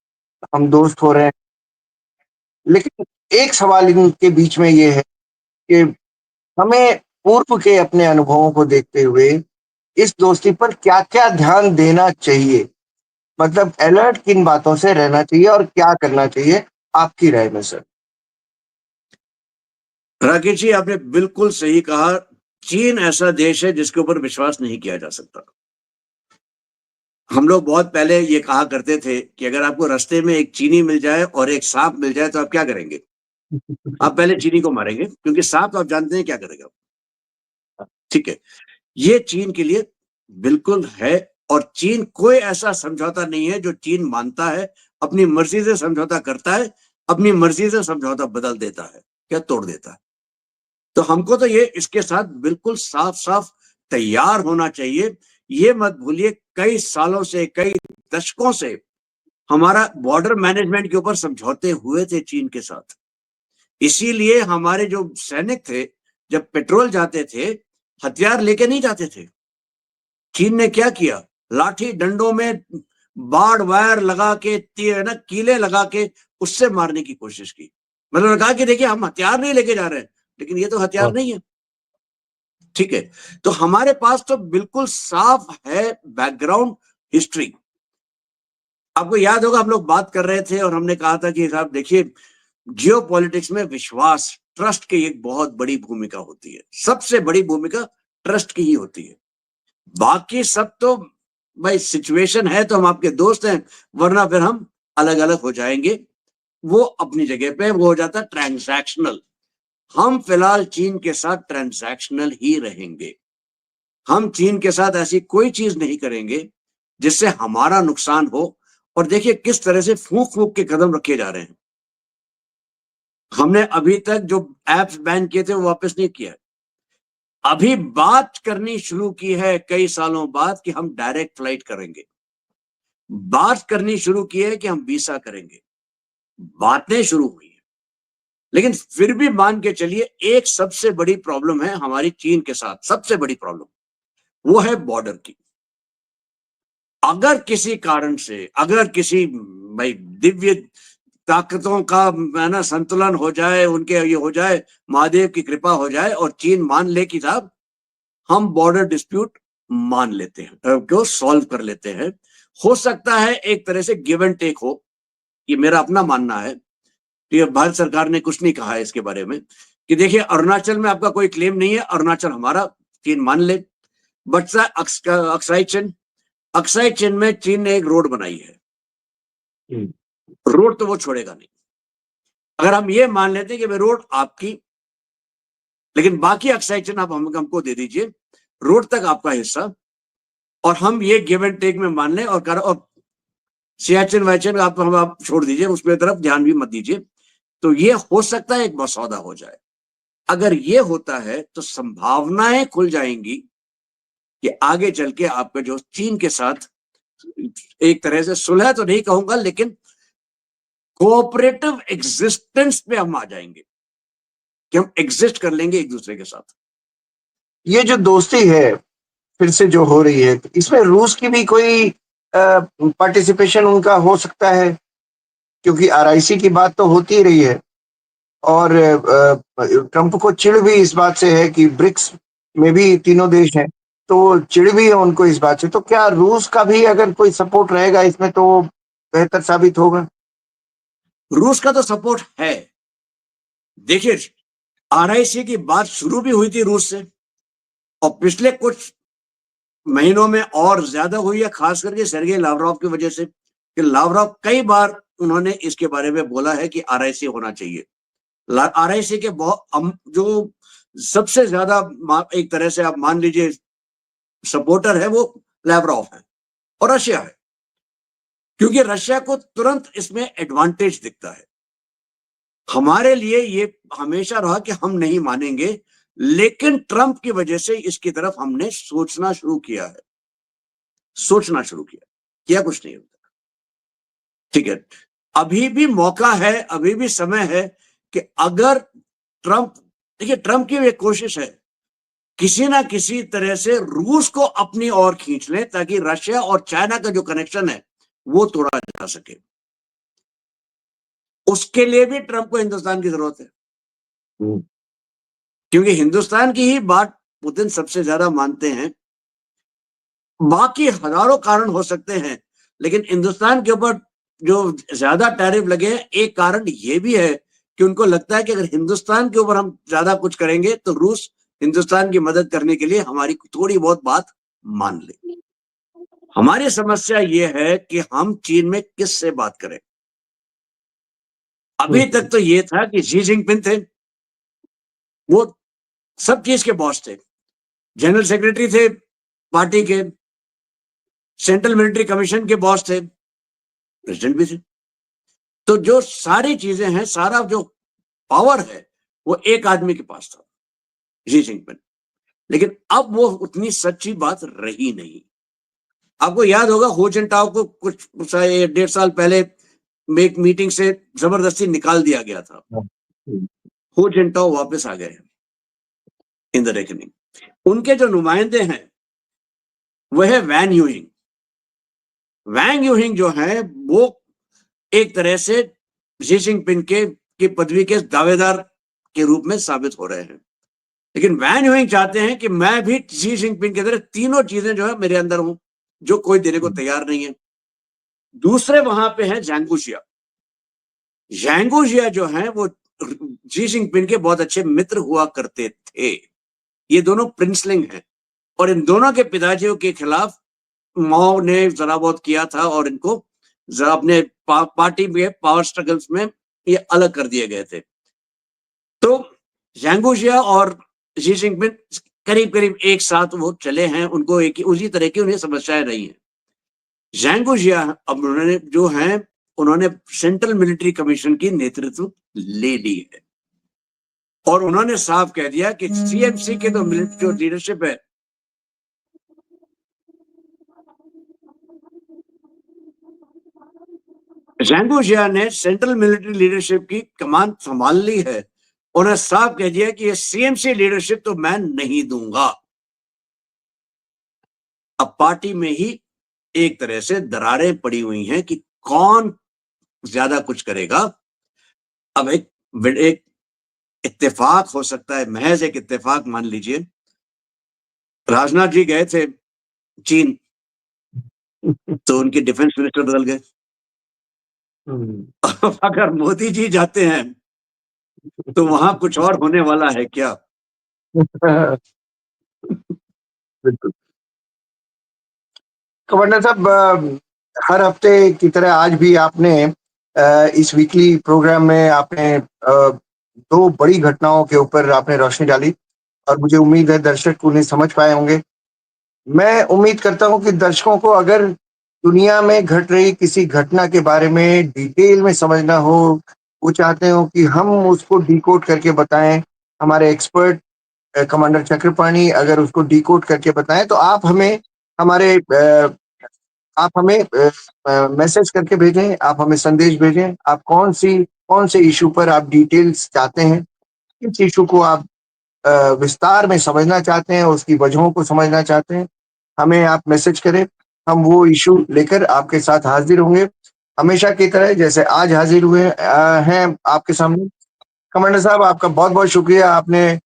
हम दोस्त हो रहे हैं। लेकिन एक सवाल इनके बीच में ये है कि हमें पूर्व के अपने अनुभवों को देखते हुए इस दोस्ती पर क्या-क्या ध्यान देना चाहिए? मतलब अलर्ट किन बातों से रहना चाहिए और क्या करना चाहिए, आपकी राय में सर? राकेश जी आपने बिल्कुल सही कहा। चीन ऐसा देश है जिसके ऊपर विश्वास नहीं किया जा सकता। हम लोग बहुत पहले ये कहा करते थे कि अगर आपको रास्ते में एक चीनी मिल जाए और एक सांप मिल जाए तो आप क्या करेंगे? आप पहले चीनी को मारेंगे, क्योंकि सांप तो आप जानते हैं क्या करेगा। ठीक है, ये चीन के लिए बिल्कुल है। और चीन कोई ऐसा समझौता नहीं है जो चीन मानता है, अपनी मर्जी से समझौता करता है, अपनी मर्जी से समझौता बदल देता है या तोड़ देता है। तो हमको तो ये इसके साथ बिल्कुल साफ साफ तैयार होना चाहिए। ये मत भूलिए कई सालों से, कई दशकों से हमारा बॉर्डर मैनेजमेंट के ऊपर समझौते हुए थे चीन के साथ। इसीलिए हमारे जो सैनिक थे जब पेट्रोल जाते थे हथियार लेके नहीं जाते थे। चीन ने क्या किया, लाठी डंडों में बाड़ वायर लगा के ना कीले लगा के उससे मारने की कोशिश की। मतलब कहा कि देखिए हम हथियार नहीं लेके जा रहे हैं, लेकिन ये तो हथियार नहीं है। ठीक है, तो हमारे पास तो बिल्कुल साफ है बैकग्राउंड हिस्ट्री। आपको याद होगा हम लोग बात कर रहे थे और हमने कहा था कि साहब देखिए जियो पॉलिटिक्स में विश्वास, ट्रस्ट की एक बहुत बड़ी भूमिका होती है। सबसे बड़ी भूमिका ट्रस्ट की ही होती है। बाकी सब तो भाई सिचुएशन है तो हम आपके दोस्त हैं, वरना फिर हम अलग अलग हो जाएंगे। वो अपनी जगह पे वो हो जाता ट्रांजैक्शनल। हम फिलहाल चीन के साथ ट्रांजैक्शनल ही रहेंगे। हम चीन के साथ ऐसी कोई चीज नहीं करेंगे जिससे हमारा नुकसान हो। और देखिए किस तरह से फूंक फूंक के कदम रखे जा रहे हैं। हमने अभी तक जो एप्स बैन किए थे वो वापस नहीं किया। अभी बात करनी शुरू की है कई सालों बाद कि हम डायरेक्ट फ्लाइट करेंगे। बात करनी शुरू की है कि हम वीसा करेंगे। बातें शुरू हुई है, लेकिन फिर भी मान के चलिए एक सबसे बड़ी प्रॉब्लम है हमारी चीन के साथ, सबसे बड़ी प्रॉब्लम वो है बॉर्डर की। अगर किसी कारण से, अगर किसी भाई दिव्य ताकतों का है ना संतुलन हो जाए, उनके ये हो जाए, महादेव की कृपा हो जाए और चीन मान ले कि साहब हम बॉर्डर डिस्प्यूट मान लेते हैं, क्यों सॉल्व कर लेते हैं, हो सकता है एक तरह से गिव एंड टेक हो, ये मेरा अपना मानना है। ये भारत सरकार ने कुछ नहीं कहा है इसके बारे में कि देखिए अरुणाचल में आपका कोई क्लेम नहीं है, अरुणाचल हमारा, चीन मान ले। बट अक्साई चिन, अक्साई चिन में चीन ने एक रोड बनाई है, रोड तो वो छोड़ेगा नहीं। अगर हम ये मान लेते हैं कि भाई रोड आपकी, लेकिन बाकी अक्साई चिन आप हमको दे दीजिए, रोड तक आपका हिस्सा, और हम ये गिव एंड टेक में मान लें और सियाचिन वायचिन आप छोड़ दीजिए, उसमें तरफ ध्यान भी मत दीजिए, तो ये हो सकता है एक मसौदा हो जाए। अगर ये होता है तो संभावनाएं खुल जाएंगी कि आगे चल के आपका जो चीन के साथ एक तरह से सुलह तो नहीं कहूंगा, लेकिन कोऑपरेटिव एग्जिस्टेंस पे हम आ जाएंगे कि हम एग्जिस्ट कर लेंगे एक दूसरे के साथ। ये जो दोस्ती है फिर से जो हो रही है, इसमें रूस की भी कोई पार्टिसिपेशन उनका हो सकता है? क्योंकि आरआईसी की बात तो होती ही रही है, और ट्रंप को चिढ़ भी इस बात से है कि ब्रिक्स में भी तीनों देश हैं, तो चिढ़ भी है उनको इस बात से। तो क्या रूस का भी अगर कोई सपोर्ट रहेगा इसमें तो बेहतर साबित होगा? रूस का तो सपोर्ट है। देखिए आरआईसी की बात शुरू भी हुई थी रूस से, और पिछले कुछ महीनों में और ज्यादा हुई है, खास करके सर्गेई लावरोव की वजह से, कि लावरोव कई बार उन्होंने इसके बारे में बोला है कि आरआईसी होना चाहिए। आरआईसी के बहुत जो सबसे ज्यादा एक तरह से आप मान लीजिए सपोर्टर है वो लावरोव है और रशिया है, क्योंकि रशिया को तुरंत इसमें एडवांटेज दिखता है। हमारे लिए ये हमेशा रहा कि हम नहीं मानेंगे, लेकिन ट्रंप की वजह से इसकी तरफ हमने सोचना शुरू किया है, सोचना शुरू किया कुछ नहीं होता। ठीक है, अभी भी मौका है, अभी भी समय है कि अगर ट्रंप, देखिए ट्रंप की एक कोशिश है किसी ना किसी तरह से रूस को अपनी ओर खींच ले ताकि रशिया और चाइना का जो कनेक्शन है वो तोड़ा जा सके। उसके लिए भी ट्रंप को हिंदुस्तान की जरूरत है, क्योंकि हिंदुस्तान की ही बात पुतिन सबसे ज्यादा मानते हैं। बाकी हजारों कारण हो सकते हैं, लेकिन हिंदुस्तान के ऊपर जो ज्यादा टैरिफ लगे हैं, एक कारण ये भी है कि उनको लगता है कि अगर हिंदुस्तान के ऊपर हम ज्यादा कुछ करेंगे तो रूस हिंदुस्तान की मदद करने के लिए हमारी थोड़ी बहुत बात मान ले। हमारी समस्या ये है कि हम चीन में किससे बात करें। अभी तक तो ये था कि शी जिनपिंग थे, वो सब चीज के बॉस थे, जनरल सेक्रेटरी थे पार्टी के, सेंट्रल मिलिट्री कमीशन के बॉस थे, प्रेसिडेंट भी थे। तो जो सारी चीजें हैं, सारा जो पावर है वो एक आदमी के पास था, शी जिनपिंग। लेकिन अब वो उतनी सच्ची बात रही नहीं। आपको याद होगा हो जिनटाओ को कुछ 1.5 साल पहले एक मीटिंग से जबरदस्ती निकाल दिया गया था। हो जिनटाओ वापस आ गए इन द रेकनिंग। उनके जो नुमाइंदे हैं वह है वैन यूइंग। वैंग यूहिंग जो है वो एक तरह से शी जिनपिंग की पदवी के दावेदार के रूप में साबित हो रहे हैं। लेकिन वैन यूइंग चाहते हैं कि मैं भी शी जिनपिंग की तरह तीनों चीजें जो है मेरे अंदर हूं, जो कोई देने को तैयार नहीं है। दूसरे वहां पे हैं जैंगुशिया। जैंगुशिया जो है वो शी जिनपिंग के बहुत अच्छे मित्र हुआ करते थे। ये दोनों प्रिंसलिंग हैं, और इन दोनों के पिताजियों के खिलाफ माओ ने जरा बहुत किया था, और इनको जरा अपने पार्टी में पावर स्ट्रगल्स में ये अलग कर दिए गए थे। तो जैंगुशिया और शी जिनपिंग करीब करीब एक साथ वो चले हैं, उनको एक उसी तरह की उन्हें समस्याएं रही हैं। जैंगुशिया अब उन्होंने जो है उन्होंने सेंट्रल मिलिट्री कमीशन की नेतृत्व ले ली है, और उन्होंने साफ कह दिया कि सीएमसी के जो लीडरशिप है, ज़ैंगो जिया ने सेंट्रल मिलिट्री लीडरशिप की कमान संभाल ली है। उन्होंने साफ कह दिया कि ये सीएमसी लीडरशिप तो मैं नहीं दूंगा। अब पार्टी में ही एक तरह से दरारें पड़ी हुई हैं कि कौन ज्यादा कुछ करेगा। अब एक इत्तेफाक हो सकता है, महज एक इत्तेफाक मान लीजिए। राजनाथ जी गए थे चीन, तो उनके डिफेंस मिनिस्टर बदल गए। अगर मोदी जी जाते हैं तो वहां कुछ और होने वाला है क्या? बिल्कुल। कमांडर साहब, हर हफ्ते की तरह आज भी आपने इस वीकली प्रोग्राम में आपने दो बड़ी घटनाओं के ऊपर आपने रोशनी डाली और मुझे उम्मीद है दर्शक उन्हें समझ पाए होंगे। मैं उम्मीद करता हूं कि दर्शकों को अगर दुनिया में घट रही किसी घटना के बारे में डिटेल में समझना हो, वो चाहते हो कि हम उसको डिकोड करके बताएं, हमारे एक्सपर्ट कमांडर चक्रपाणी अगर उसको डिकोड करके बताएं, तो आप हमें मैसेज करके भेजें, आप हमें संदेश भेजें। आप कौन से इशू पर आप डिटेल्स चाहते हैं, किस इशू को आप विस्तार में समझना चाहते हैं, उसकी वजहों को समझना चाहते हैं, हमें आप मैसेज करें। हम वो इशू लेकर आपके साथ हाजिर होंगे, हमेशा की तरह जैसे आज हाजिर हुए हैं आपके सामने। कमांडर साहब, आपका बहुत बहुत शुक्रिया। आपने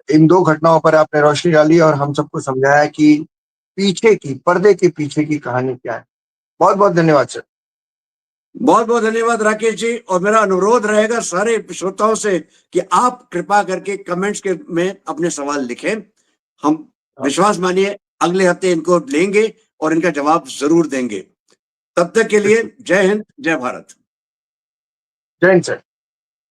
इन दो घटनाओं पर आपने रोशनी डाली और हम सबको समझाया कि पर्दे के पीछे की कहानी क्या है। बहुत बहुत धन्यवाद सर। बहुत बहुत धन्यवाद राकेश जी। और मेरा अनुरोध रहेगा सारे श्रोताओं से कि आप कृपा करके कमेंट्स के में अपने सवाल लिखें। हम विश्वास मानिए अगले हफ्ते इनको लेंगे और इनका जवाब जरूर देंगे। तब तक के लिए जय हिंद, जय भारत। जय हिंद सर।